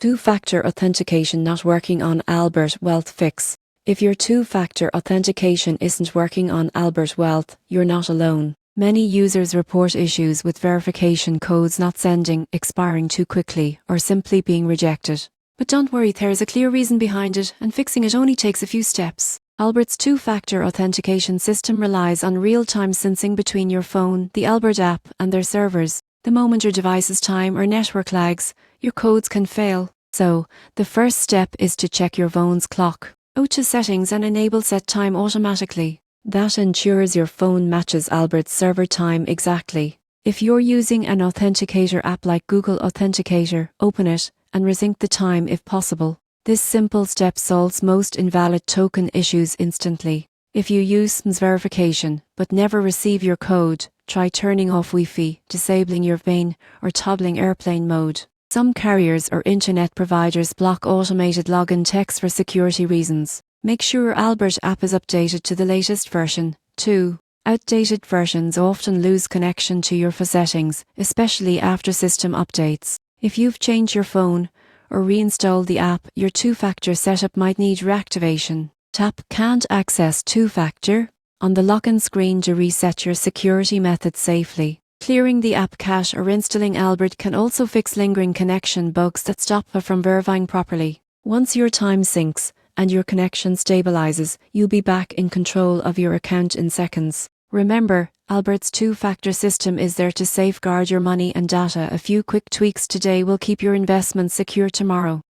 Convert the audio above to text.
Two-factor authentication not working on Albert Wealth fix. If your two-factor authentication isn't working on Albert Wealth, you're not alone. Many users report issues with verification codes not sending, expiring too quickly, or simply being rejected. But don't worry, there is a clear reason behind it, and fixing it only takes a few steps. Albert's two-factor authentication system relies on real-time syncing between your phone, the Albert app, and their servers. The moment your device's time or network lags, your codes can fail. So, the first step is to check your phone's clock. Go to settings and enable set time automatically. That ensures your phone matches Albert's server time exactly. If you're using an authenticator app like Google Authenticator, open it and resync the time if possible. This simple step solves most invalid token issues instantly. If you use SMS verification but never receive your code, try turning off Wi-Fi, disabling your VPN, or toggling airplane mode. Some carriers or internet providers block automated login texts for security reasons. Make sure your Albert app is updated to the latest version. 2. Outdated versions often lose connection to your settings, especially after system updates. If you've changed your phone or reinstalled the app, your two-factor setup might need reactivation. Tap Can't Access Two-Factor on the login screen to reset your security method safely. Clearing the app cache or installing Albert can also fix lingering connection bugs that stop it from verifying properly. Once your time syncs and your connection stabilizes, you'll be back in control of your account in seconds. Remember, Albert's two-factor system is there to safeguard your money and data. A few quick tweaks today will keep your investments secure tomorrow.